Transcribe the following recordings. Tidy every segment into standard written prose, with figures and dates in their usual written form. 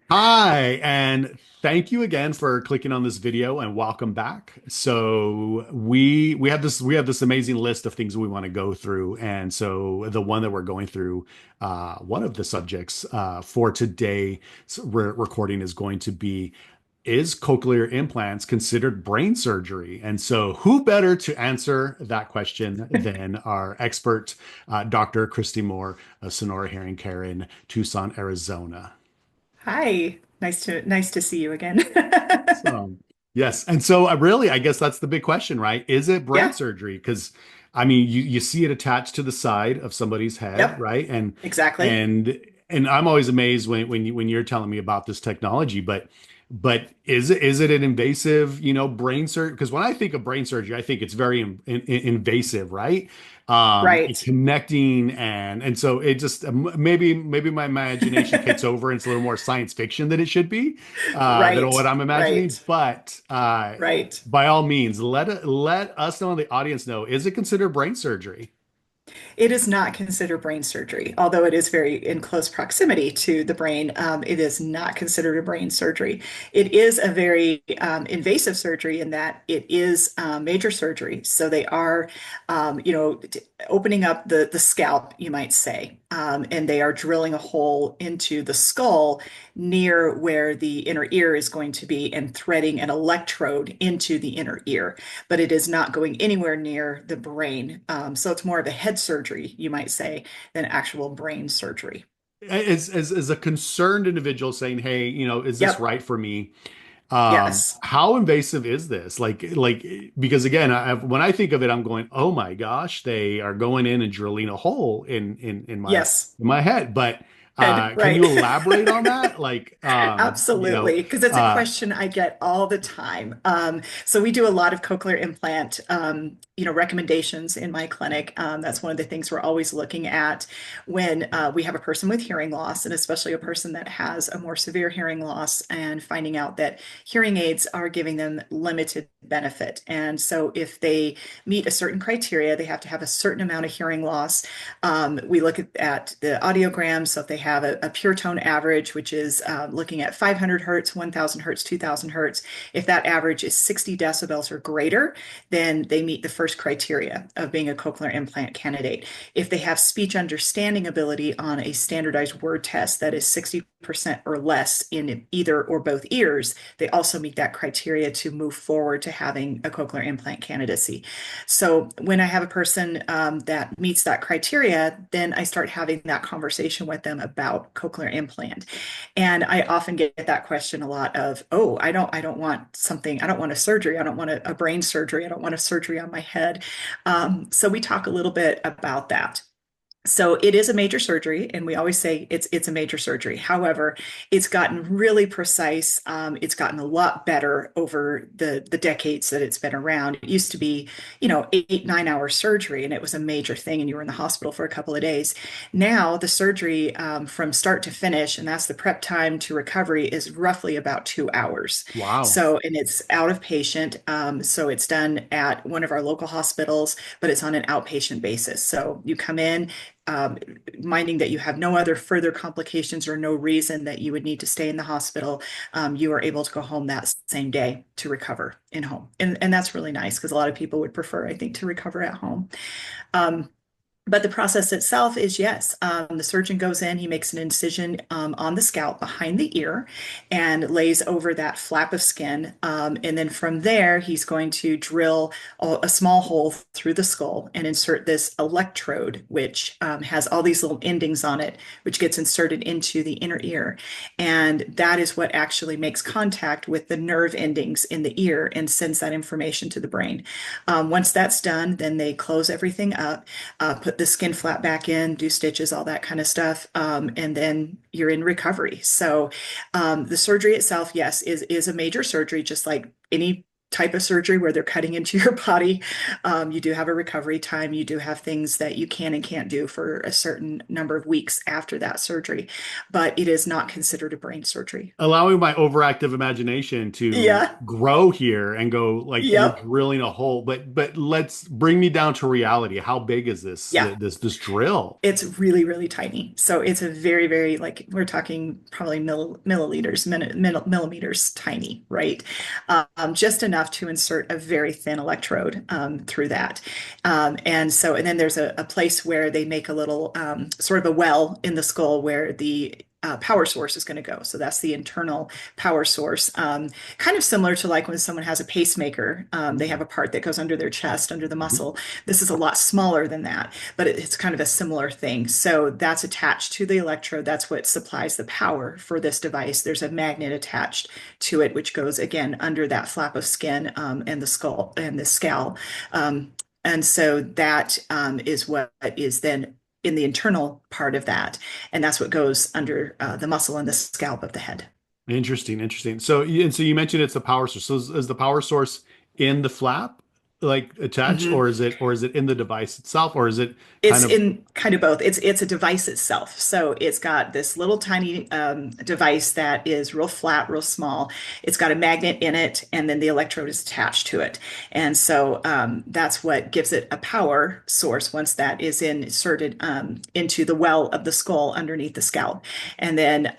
Hi, and thank you again for clicking on this video and welcome back. So we have this amazing list of things we want to go through. And so the one that we're going through, one of the subjects for today's recording is going to be, is cochlear implants considered brain surgery? And so who better to answer that question than our expert, Dr. Christy Moore of Sonora Hearing Care in Tucson, Arizona. Hi, nice to see you again. So, yes. And so really, I guess that's the big question, right? Is it brain Yeah, surgery? Because I mean, you see it attached to the side of somebody's head, yep, right? exactly. And I'm always amazed when you're telling me about this technology, but is it an invasive, brain surgery? Because when I think of brain surgery, I think it's very invasive, right? And Right, connecting and so it just maybe my imagination takes over and it's a little more science fiction than it should be than right, what I'm imagining. right, But right. by all means, let us know and the audience know, is it considered brain surgery? It is not considered brain surgery, although it is very in close proximity to the brain. It is not considered a brain surgery. It is a very invasive surgery in that it is major surgery. So they are, opening up the scalp, you might say, and they are drilling a hole into the skull near where the inner ear is going to be and threading an electrode into the inner ear, but it is not going anywhere near the brain. So it's more of a head surgery, you might say, than actual brain surgery. As a concerned individual saying, hey, is this Yep. right for me? Yes. How invasive is this? Like because again, when I think of it, I'm going, oh my gosh, they are going in and drilling a hole Yes. in my head. But Head. can Right. you elaborate on that? Absolutely, because it's a question I get all the time. So we do a lot of cochlear implant, recommendations in my clinic. That's one of the things we're always looking at when we have a person with hearing loss, and especially a person that has a more severe hearing loss, and finding out that hearing aids are giving them limited benefit. And so if they meet a certain criteria, they have to have a certain amount of hearing loss. We look at the audiograms. So if they have a pure tone average, which is looking at 500 hertz, 1000 hertz, 2000 hertz, if that average is 60 decibels or greater, then they meet the first criteria of being a cochlear implant candidate. If they have speech understanding ability on a standardized word test that is 60% or less in either or both ears, they also meet that criteria to move forward to having a cochlear implant candidacy. So when I have a person that meets that criteria, then I start having that conversation with them about cochlear implant. And I often get that question a lot of, oh, I don't want something, I don't want a surgery, I don't want a brain surgery, I don't want a surgery on my head. So we talk a little bit about that. So it is a major surgery, and we always say it's a major surgery. However, it's gotten really precise. It's gotten a lot better over the decades that it's been around. It used to be, 8, 9 hour surgery, and it was a major thing, and you were in the hospital for a couple of days. Now the surgery from start to finish, and that's the prep time to recovery, is roughly about 2 hours. Wow. So, and it's out of patient. So it's done at one of our local hospitals, but it's on an outpatient basis. So you come in um, minding that you have no other further complications or no reason that you would need to stay in the hospital, you are able to go home that same day to recover in home. And that's really nice because a lot of people would prefer, I think, to recover at home. Um, but the process itself is yes, the surgeon goes in, he makes an incision on the scalp behind the ear and lays over that flap of skin. And then from there, he's going to drill a small hole through the skull and insert this electrode, which has all these little endings on it, which gets inserted into the inner ear. And that is what actually makes contact with the nerve endings in the ear and sends that information to the brain. Once that's done, then they close everything up, put the skin flap back in, do stitches, all that kind of stuff, and then you're in recovery. So the surgery itself, yes, is a major surgery, just like any type of surgery where they're cutting into your body. You do have a recovery time. You do have things that you can and can't do for a certain number of weeks after that surgery, but it is not considered a brain surgery. Allowing my overactive imagination to Yeah. grow here and go like you're Yep. drilling a hole, but let's bring me down to reality. How big is Yeah. this drill? It's really, really tiny. So it's a very, very, like we're talking probably milliliters, millimeters tiny, right? Just enough to insert a very thin electrode through that. And then there's a place where they make a little sort of a well in the skull where the power source is going to go. So that's the internal power source. Kind of similar to like when someone has a pacemaker, they have a part that goes under their chest, under the Mhm. muscle. This is a lot smaller than that, but it's kind of a similar thing. So that's attached to the electrode. That's what supplies the power for this device. There's a magnet attached to it, which goes again under that flap of skin and the skull and the scalp. And so that is what is then in the internal part of that. And that's what goes under the muscle and the scalp of the head. Interesting, interesting. So you mentioned it's the power source. So is the power source in the flap, like attached, Mhm. or is it in the device itself, or is it kind It's of in kind of both. It's a device itself. So it's got this little tiny device that is real flat, real small. It's got a magnet in it, and then the electrode is attached to it. And so that's what gives it a power source once that is inserted into the well of the skull underneath the scalp. And then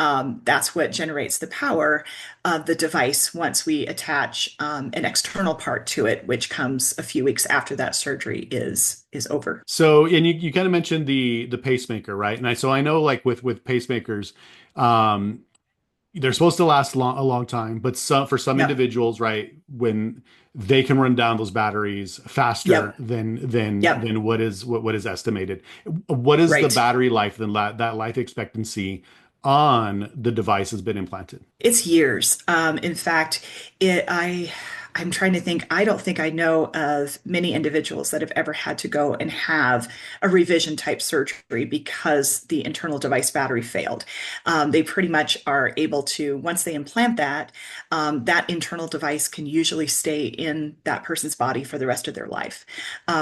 that's what generates the power of the device once we attach an external part to it, which comes a few weeks after that surgery is over. so? And you kind of mentioned the pacemaker, right? So I know like with pacemakers, um, they're supposed to last a long time, but for some Yep. individuals, right, when they can run down those batteries faster Yep. Yep. than what is estimated. What is the Right. battery life, then that life expectancy on the device has been implanted? It's years. In fact, I'm trying to think. I don't think I know of many individuals that have ever had to go and have a revision type surgery because the internal device battery failed. They pretty much are able to, once they implant that, that internal device can usually stay in that person's body for the rest of their life,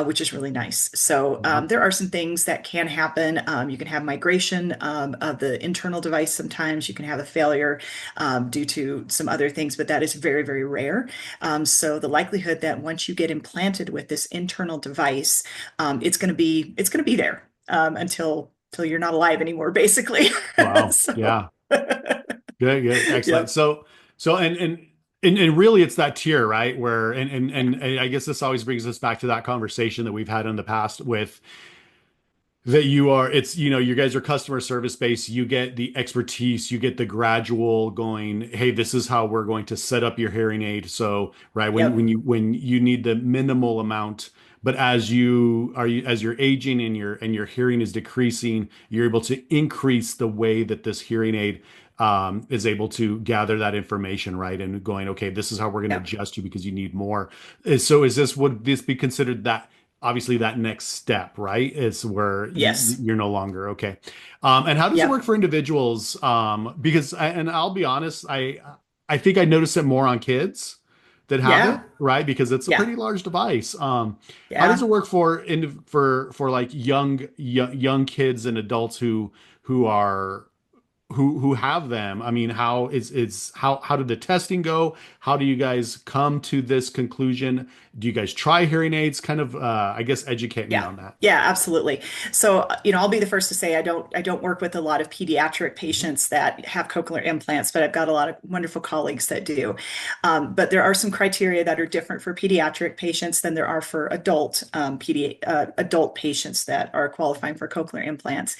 which is really nice. So Wow. there are some things that can happen. You can have migration of the internal device sometimes. You can have a failure due to some other things, but that is very, very rare. So the likelihood that once you get implanted with this internal device, it's going to be there until you're not alive anymore, basically. Wow. So Yeah. Good, good. Excellent. yep, So and really it's that tier, right? Where and I guess this always brings us back to that conversation that we've had in the past with that you are it's you guys are customer service based, you get the expertise, you get the gradual going, hey, this is how we're going to set up your hearing aid. So right yep, when you need the minimal amount, but as you're aging and your hearing is decreasing, you're able to increase the way that this hearing aid is able to gather that information, right? And going, okay, this is how we're going to yep, adjust you because you need more. So would this be considered that obviously that next step, right? Is where yes, you're no longer okay. And how does it work yep, for individuals? Because and I'll be honest, I think I notice it more on kids that have it, yeah, right? Because it's a yeah, pretty large device. How does yeah. it work for like young kids and adults who are who have them? I mean, how did the testing go? How do you guys come to this conclusion? Do you guys try hearing aids? Kind of, I guess, educate me Yeah. on that. Yeah, absolutely. So, I'll be the first to say I don't work with a lot of pediatric Mhm. patients that have cochlear implants, but I've got a lot of wonderful colleagues that do. But there are some criteria that are different for pediatric patients than there are for adult patients that are qualifying for cochlear implants.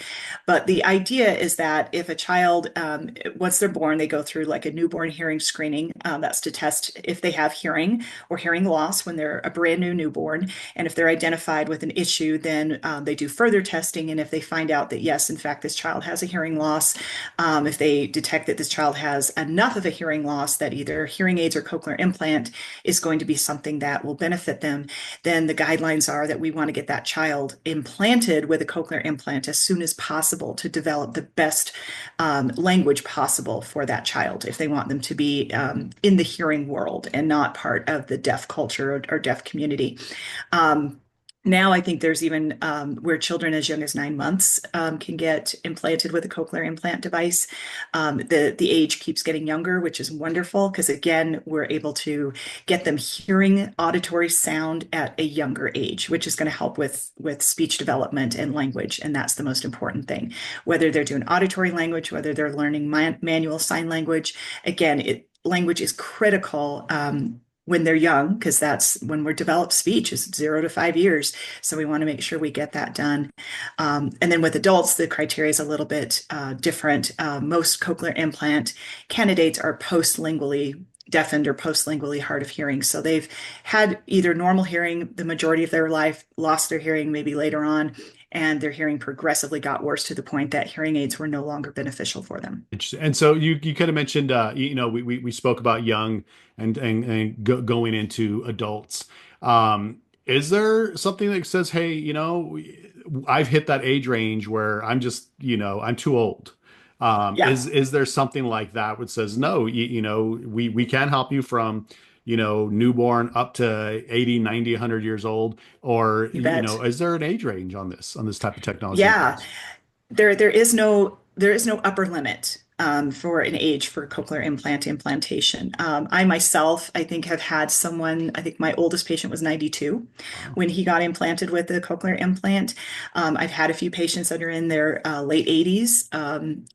But the idea is that if a child, once they're born, they go through like a newborn hearing screening. That's to test if they have hearing or hearing loss when they're a brand new newborn. And if they're identified with an issue, then they do further testing. And if they find out that, yes, in fact, this child has a hearing loss, if they detect that this child has enough of a hearing loss that either hearing aids or cochlear implant is going to be something that will benefit them, then the guidelines are that we want to get that child implanted with a cochlear implant as soon as possible to develop the best language possible for that child if they want them to be in the hearing world and not part of the deaf culture or deaf community. Um, Now, I think there's even where children as young as 9 months can get implanted with a cochlear implant device. The age keeps getting younger, which is wonderful because again, we're able to get them hearing auditory sound at a younger age, which is going to help with speech development and language, and that's the most important thing. Whether they're doing auditory language, whether they're learning manual sign language, again, language is critical. When they're young, because that's when we're developed speech is 0 to 5 years. So we want to make sure we get that done. And then with adults, the criteria is a little bit different. Most cochlear implant candidates are post-lingually deafened or post-lingually hard of hearing. So they've had either normal hearing the majority of their life, lost their hearing maybe later on, and their hearing progressively got worse to the point that hearing aids were no longer beneficial for them. Interesting. And so you kind of mentioned, we spoke about young and going into adults. Is there something that says, hey, I've hit that age range where I'm just, I'm too old. Yeah, Is there something like that which says, no, we can help you from, newborn up to 80, 90, 100 years old, or, you bet. is there an age range on this type of technology you Yeah, use? there is no upper limit for an age for cochlear implantation. I myself, I think, have had someone. I think my oldest patient was 92 Wow. when he got implanted with the cochlear implant. I've had a few patients that are in their late 80s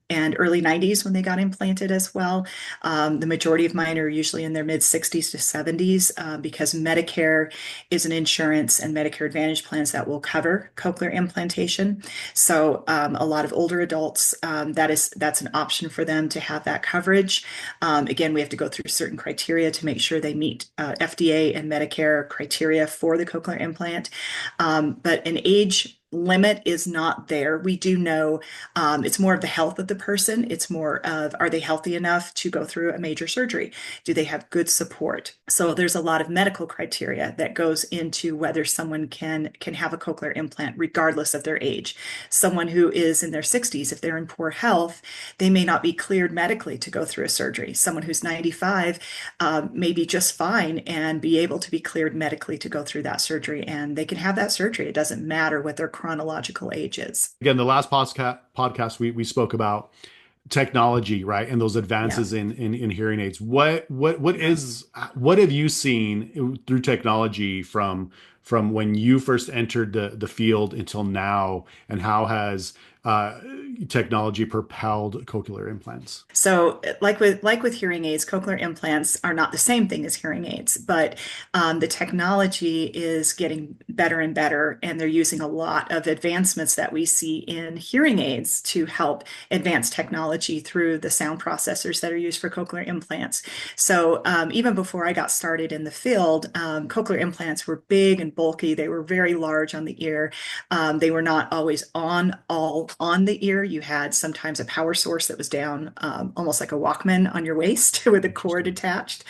and early 90s when they got implanted as well. The majority of mine are usually in their mid 60s to 70s because Medicare is an insurance and Medicare Advantage plans that will cover cochlear implantation. So a lot of older adults, that's an option for them to have that coverage. Again, we have to go through certain criteria to make sure they meet FDA and Medicare criteria for the cochlear implant. But an age limit is not there. We do know it's more of the health of the person. It's more of are they healthy enough to go through a major surgery? Do they have good support? So there's a lot of medical criteria that goes into whether someone can have a cochlear implant regardless of their age. Someone who is in their 60s, if they're in poor health, they may not be cleared medically to go through a surgery. Someone who's 95 may be just fine and be able to be cleared medically to go through that surgery, and they can have that surgery. It doesn't matter what their chronological age is. Again, the last podcast we spoke about technology, right? And those Yeah, advances in hearing aids. yeah. What have you seen through technology from when you first entered the field until now, and how has uh, technology propelled cochlear implants? So, like with hearing aids, cochlear implants are not the same thing as hearing aids, but the technology is getting better and better, and they're using a lot of advancements that we see in hearing aids to help advance technology through the sound processors that are used for cochlear implants. So, even before I got started in the field, cochlear implants were big and bulky. They were very large on the ear. They were not always all on the ear. You had sometimes a power source that was down, almost like a Walkman on your waist with a cord Interesting. attached.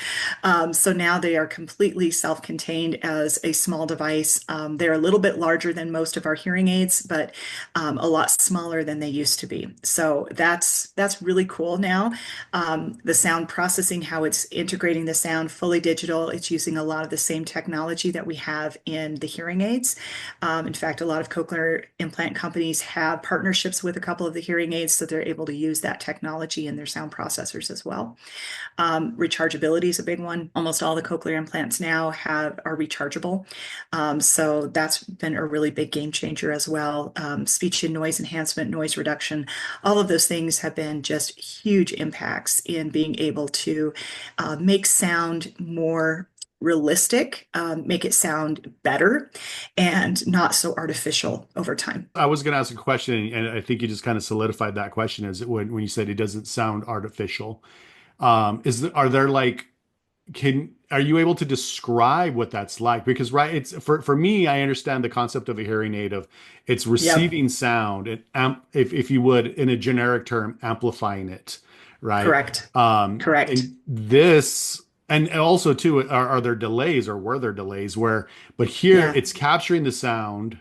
So now they are completely self-contained as a small device. They're a little bit larger than most of our hearing aids, but a lot smaller than they used to be. So that's really cool now. The sound processing, how it's integrating the sound fully digital, it's using a lot of the same technology that we have in the hearing aids. In fact, a lot of cochlear implant companies have partnerships with a couple of the hearing aids, so they're able to use that technology in their sound processors as well. Rechargeability is a big one. Almost all the cochlear implants now are rechargeable. So that's been a really big game changer as well. Speech and noise enhancement, noise reduction, all of those things have been just huge impacts in being able to make sound more realistic, make it sound better, and not so artificial over time. I was going to ask a question, and I think you just kind of solidified that question as when you said it doesn't sound artificial. Are there like can are you able to describe what that's like? Because right, it's for me, I understand the concept of a hearing aid of it's Yep, receiving sound and if you would, in a generic term, amplifying it, right? correct. Correct. And this and also too, are there delays or were there delays where, but here Yeah. it's capturing the sound.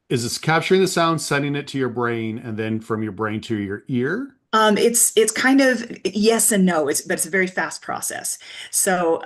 Is this capturing the sound, sending it to your brain, and then from your brain to your ear? It's kind of yes and no. But it's a very fast process. So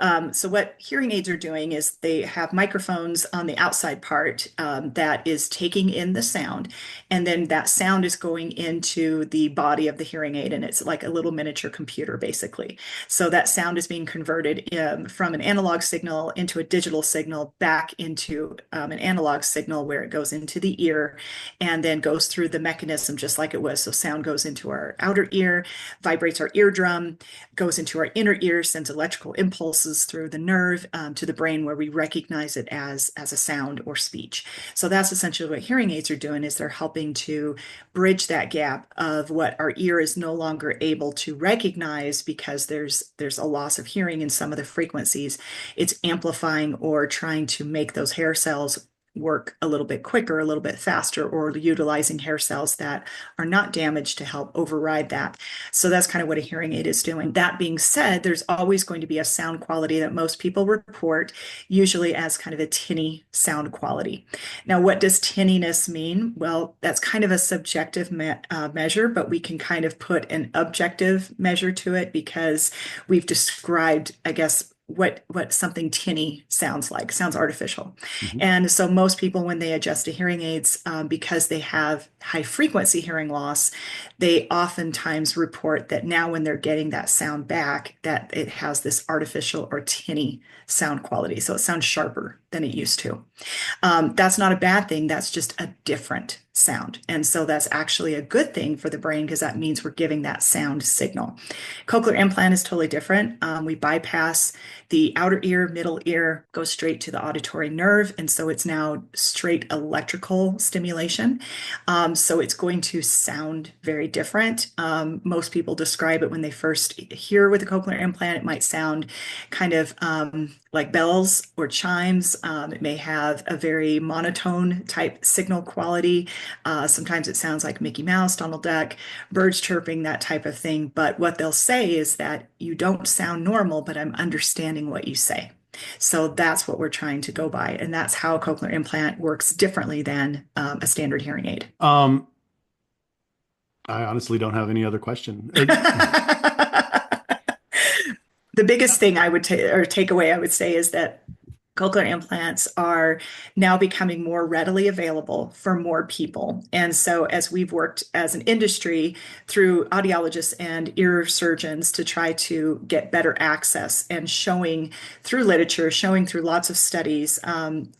what hearing aids are doing is they have microphones on the outside part that is taking in the sound, and then that sound is going into the body of the hearing aid, and it's like a little miniature computer, basically. So that sound is being converted from an analog signal into a digital signal back into an analog signal where it goes into the ear and then goes through the mechanism just like it was. So sound goes into our outer ear, vibrates our eardrum, goes into our inner ear, sends electrical impulses through the nerve to the brain where we recognize it as a sound or speech. So that's essentially what hearing aids are doing is they're helping to bridge that gap of what our ear is no longer able to recognize because there's a loss of hearing in some of the frequencies. It's amplifying or trying to make those hair cells work a little bit quicker, a little bit faster, or utilizing hair cells that are not damaged to help override that. So that's kind of what a hearing aid is doing. That being said, there's always going to be a sound quality that most people report, usually as kind of a tinny sound quality. Now, what does tinniness mean? Well, that's kind of a subjective measure, but we can kind of put an objective measure to it because we've described, I guess, what something tinny sounds like, sounds artificial. Mhm. And so most people, when they adjust to hearing aids, because they have high frequency hearing loss, they oftentimes report that now when they're getting that sound back, that it has this artificial or tinny sound quality. So it sounds sharper than it used to. That's not a bad thing. That's just a different sound. And so that's actually a good thing for the brain because that means we're giving that sound signal. Cochlear implant is totally different. We bypass the outer ear, middle ear, go straight to the auditory nerve. And so it's now straight electrical stimulation. So it's going to sound very different. Most people describe it when they first hear with a cochlear implant, it might sound kind of like bells or chimes. It may have a very monotone type signal quality. Sometimes it sounds like Mickey Mouse, Donald Duck, birds chirping, that type of thing. But what they'll say is that you don't sound normal, but I'm understanding what you say. So that's what we're trying to go by. And that's how a cochlear implant works differently than a standard hearing aid. Um, I honestly don't have any other question. The biggest thing I would take away, I would say, is that cochlear implants are now becoming more readily available for more people. And so, as we've worked as an industry through audiologists and ear surgeons to try to get better access and showing through literature, showing through lots of studies,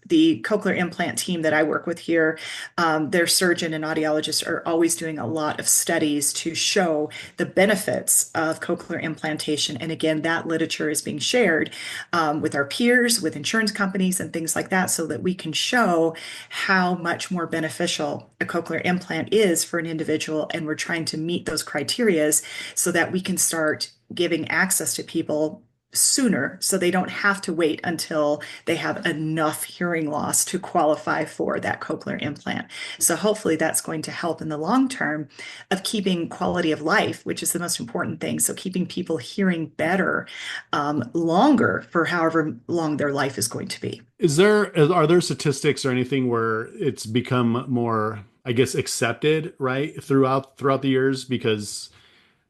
the cochlear implant team that I work with here, their surgeon and audiologists are always doing a lot of studies to show the benefits of cochlear implantation. And again, that literature is being shared with our peers, with insurance companies, and things like that, so that we can show how much more beneficial a cochlear implant is for an individual. And we're trying to meet those criterias so that we can start giving access to people sooner so they don't have to wait until they have enough hearing loss to qualify for that cochlear implant. So hopefully that's going to help in the long term of keeping quality of life, which is the most important thing. So keeping people hearing better longer for however long their life is going to be. Are there statistics or anything where it's become more, I guess, accepted, right, throughout the years? Because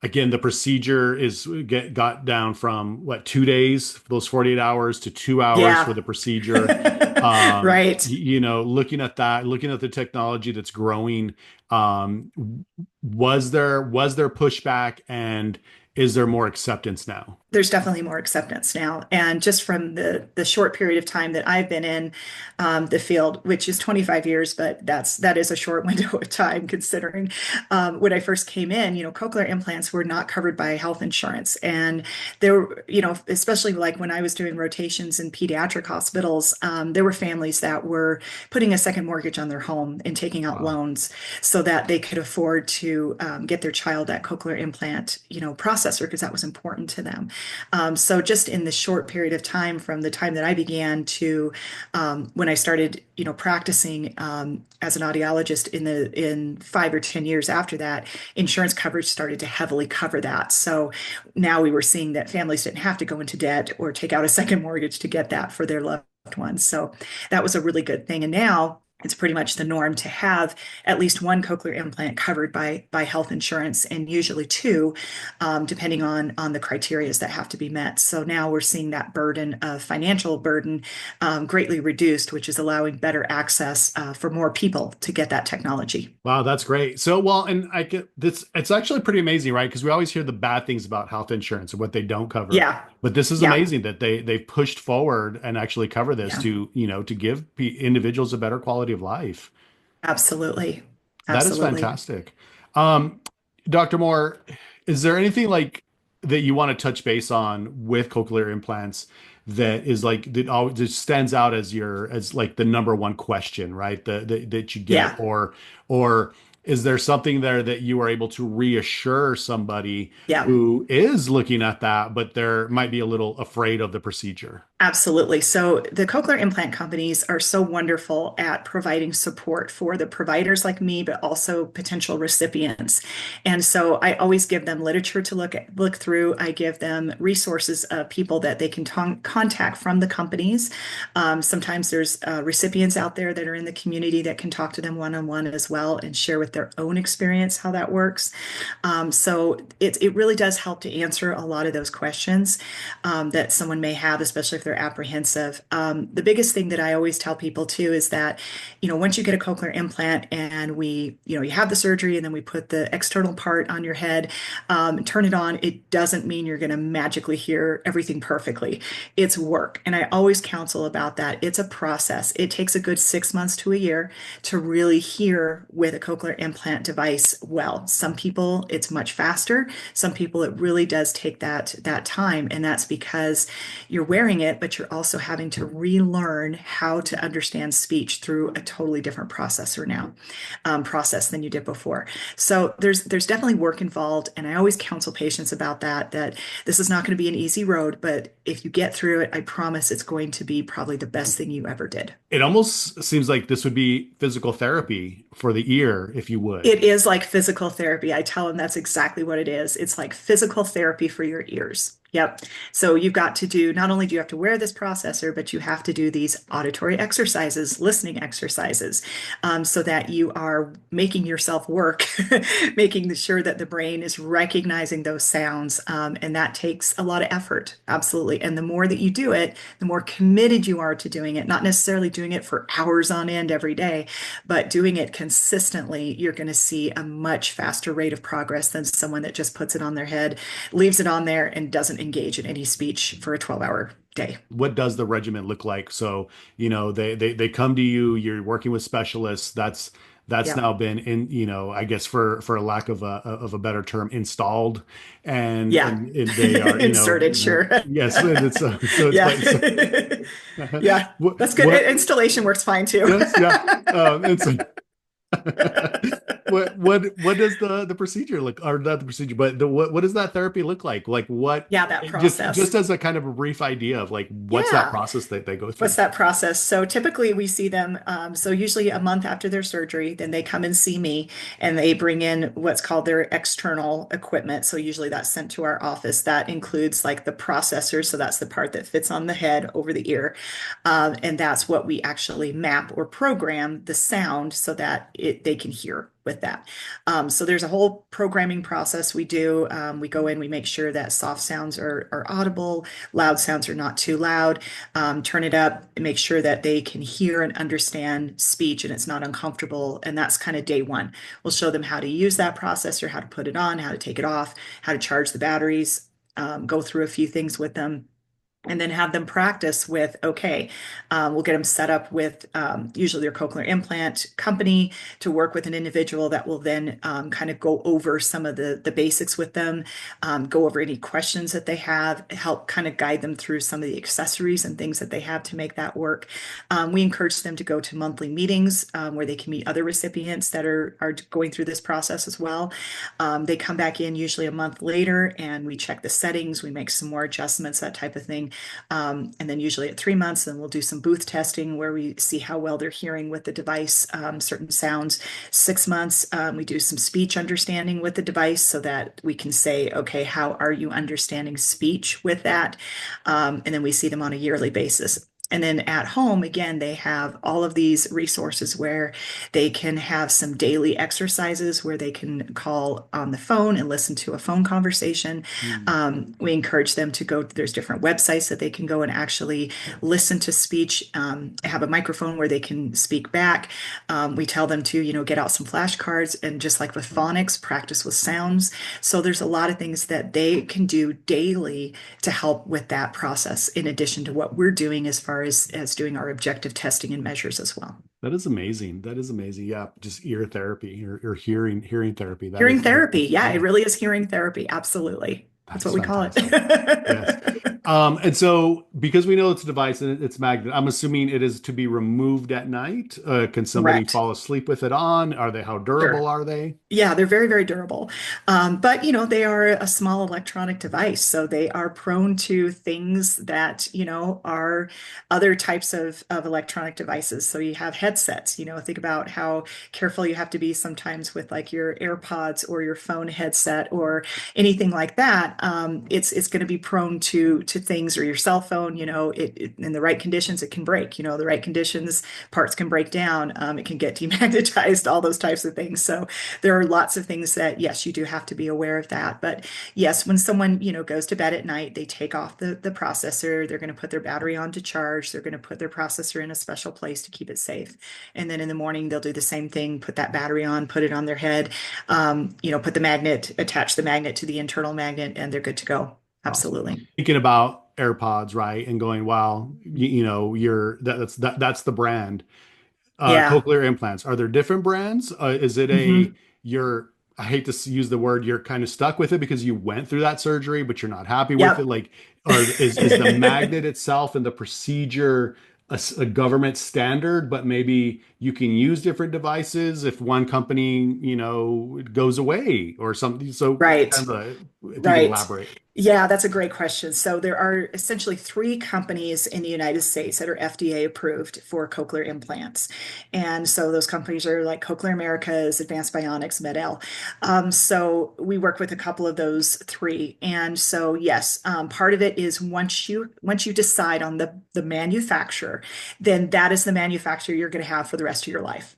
again, the procedure got down from what, 2 days, those 48 hours to 2 hours for Yeah. the procedure. Right. Looking at the technology that's growing, was there pushback and is there more acceptance now? There's definitely more acceptance now. And just from the short period of time that I've been in the field, which is 25 years, but that is a short window of time considering when I first came in, cochlear implants were not covered by health insurance. And there were, especially like when I was doing rotations in pediatric hospitals, there were families that were putting a second mortgage on their home and taking out Wow. loans so that they could afford to get their child that cochlear implant, processor, because that was important to them. So just in the short period of time from the time that I began to when I started, practicing as an audiologist in 5 or 10 years after that, insurance coverage started to heavily cover that. So now we were seeing that families didn't have to go into debt or take out a second mortgage to get that for their loved ones. So that was a really good thing. And now It's pretty much the norm to have at least one cochlear implant covered by health insurance, and usually two, depending on the criterias that have to be met. So now we're seeing that burden of financial burden greatly reduced, which is allowing better access for more people to get that technology. Wow, that's great. So, well, and I get this, it's actually pretty amazing, right? Because we always hear the bad things about health insurance and what they don't cover. Yeah, But this is yeah, amazing that they've pushed forward and actually cover this yeah, to, to give individuals a better quality of life. absolutely, That is absolutely. fantastic. Um, Dr. Moore, is there anything like that you want to touch base on with cochlear implants that is like that always just stands out as your as like the number one question, right? That you get, Yeah. or is there something there that you are able to reassure somebody Yeah. who is looking at that, but they're might be a little afraid of the procedure? Absolutely. So the cochlear implant companies are so wonderful at providing support for the providers like me, but also potential recipients. And so I always give them literature to look through. I give them resources of people that they can contact from the companies. Sometimes there's recipients out there that are in the community that can talk to them one-on-one as well and share with their own experience how that works. So it really does help to answer a lot of those questions that someone may have, especially if they're apprehensive. The biggest thing that I always tell people too is that, once you get a cochlear implant and you have the surgery and then we put the external part on your head, turn it on, it doesn't mean you're going to magically hear everything perfectly. It's work. And I always counsel about that. It's a process. It takes a good 6 months to a year to really hear with a cochlear implant device well. Some people, it's much faster. Some people, it really does take that time. And that's because you're wearing it, but you're also having to relearn how to understand speech through a totally different process than you did before. So there's definitely work involved, and I always counsel patients about that this is not going to be an easy road, but if you get through it, I promise it's going to be probably the best thing you ever did. It almost seems like this would be physical therapy for the ear, if you would. It is like physical therapy. I tell them that's exactly what it is. It's like physical therapy for your ears. Yep. So you've got to do, not only do you have to wear this processor, but you have to do these auditory exercises, listening exercises, so that you are making yourself work, making sure that the brain is recognizing those sounds. And that takes a lot of effort. Absolutely. And the more that you do it, the more committed you are to doing it, not necessarily doing it for hours on end every day, but doing it consistently, you're going to see a much faster rate of progress than someone that just puts it on their head, leaves it on there, and doesn't engage in any speech for a 12-hour day. What does the regimen look like? So, they come to you, you're working with specialists. That's Yeah. now been in, I guess for a lack of a better term, installed, Yeah. and they are, Inserted, sure. yes, and it's so it's Yeah. like so, Yeah. That's good. what Installation works fine too. yes, yeah, and so what does the procedure look, or not the procedure, but what does that therapy look like? Like what, Yeah, that just process. as a kind of a brief idea of like what's that Yeah. process that they go What's through? that process? So typically we see them, so usually a month after their surgery, then they come and see me and they bring in what's called their external equipment. So usually that's sent to our office. That includes like the processor. So that's the part that fits on the head over the ear. And that's what we actually map or program the sound so that they can hear with that. So there's a whole programming process we do. We go in, we make sure that soft sounds are audible, loud sounds are not too loud, turn it up, and make sure that they can hear and understand speech and it's not uncomfortable. And that's kind of day one. We'll show them how to use that processor, how to put it on, how to take it off, how to charge the batteries, go through a few things with them, and then have them practice with, okay, we'll get them set up with usually their cochlear implant company to work with an individual that will then kind of go over some of the basics with them, go over any questions that they have, help kind of guide them through some of the accessories and things that they have to make that work. We encourage them to go to monthly meetings where they can meet other recipients that are going through this process as well. They come back in usually a month later and we check the settings, we make some more adjustments, that type of thing. And then usually at 3 months, then we'll do some booth testing where we see how well they're hearing with the device, certain sounds. 6 months, we do some speech understanding with the device so that we can say, okay, how are you understanding speech with that? And then we see them on a yearly basis. And then at home, again, they have all of these resources where they can have some daily exercises where they can call on the phone and listen to a phone conversation. Mm. We encourage them to go, there's different websites that they can go and actually listen to speech, have a microphone where they can speak back. We tell them to, get out some flashcards and just like with phonics, practice with sounds. So there's a lot of things that they can do daily to help with that process, in addition to what we're doing as far as doing our objective testing and measures as well. That is amazing. That is amazing. Yeah, just ear therapy or hearing therapy. That Hearing is therapy. Yeah, it yeah, really is hearing therapy. Absolutely. that That's is what we call fantastic. Yes. it. And so because we know it's a device and it's magnet, I'm assuming it is to be removed at night. Can somebody Correct. fall asleep with it on? Are they, how durable Sure. are they? Yeah, they're very, very durable. But, they are a small electronic device. So they are prone to things that, are other types of electronic devices. So you have headsets, think about how careful you have to be sometimes with like your AirPods or your phone headset or anything like that. It's going to be prone to things, or your cell phone, in the right conditions, it can break, the right conditions, parts can break down. It can get demagnetized, all those types of things. So there are lots of things that, yes, you do have to be aware of that. But yes, when someone, goes to bed at night, they take off the processor, they're going to put their battery on to charge, they're going to put their processor in a special place to keep it safe. And then in the morning, they'll do the same thing, put that battery on, put it on their head, put the magnet, attach the magnet to the internal magnet, and they're good to go. Awesome. Absolutely. Thinking about AirPods, right? And going, wow, that's the brand. Yeah. Cochlear implants. Are there different brands? Is it Hmm. you're, I hate to use the word, you're kind of stuck with it because you went through that surgery, but you're not happy with it? Yep. Like, is the magnet itself and the procedure a government standard, but maybe you can use different devices if one company, goes away or something? So Right. kind of if you could Right. elaborate. Yeah, that's a great question. So there are essentially three companies in the United States that are FDA approved for cochlear implants. And so those companies are like Cochlear Americas, Advanced Bionics, MED-EL. So we work with a couple of those three. And so yes, part of it is once you decide on the manufacturer, then that is the manufacturer you're going to have for the rest of your life.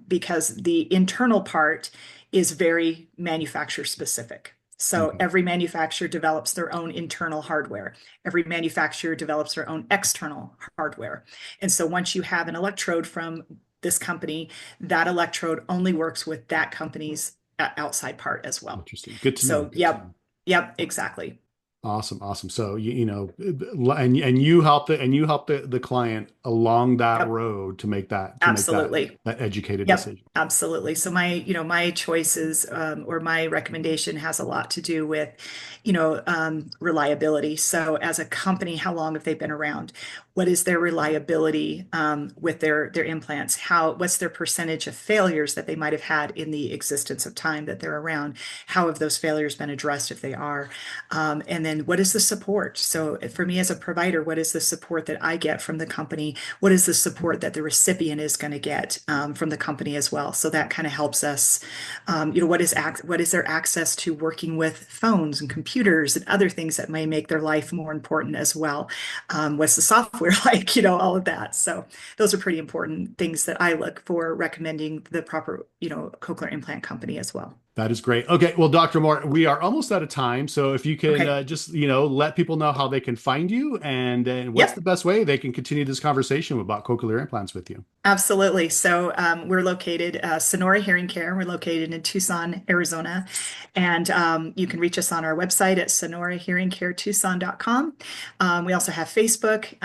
Because the internal part is very manufacturer specific. So Okay. every manufacturer develops their own internal hardware. Every manufacturer develops their own external hardware. And so once you have an electrode from this company, that electrode only works with that company's outside part as well. Interesting. Good to know. So, Good to yep, know. yep, exactly. Awesome, awesome. So and you help the client along that Yep, road to make absolutely. that educated Yep, decision. absolutely. So my choices or my recommendation has a lot to do with, reliability. So as a company, how long have they been around? What is their reliability with their implants? What's their percentage of failures that they might have had in the existence of time that they're around? How have those failures been addressed if they are? And then what is the support? So for me as a provider, what is the support that I get from the company? What is the support that the recipient is going to get from the company as well? So that kind of helps us. What is their access to working with phones and computers and other things that may make their life more important as well? What's the software like? All of that. So those are pretty important things that I look for recommending the proper, cochlear implant company as well. That is great. Okay, well, Dr. Moore, we are almost out of time. So if you can Okay. just, let people know how they can find you and what's the Yep. best way they can continue this conversation about cochlear implants with you. Absolutely. So we're located, Sonora Hearing Care. We're located in Tucson, Arizona. And you can reach us on our website at sonorahearingcaretucson.com. We also have Facebook,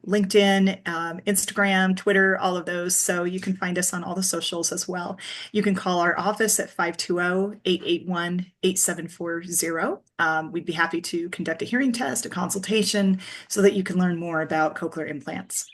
LinkedIn, Instagram, Twitter, all of those. So you can find us on all the socials as well. You can call our office at 520-881-8740. We'd be happy to conduct a hearing test, a consultation, so that you can learn more about cochlear implants.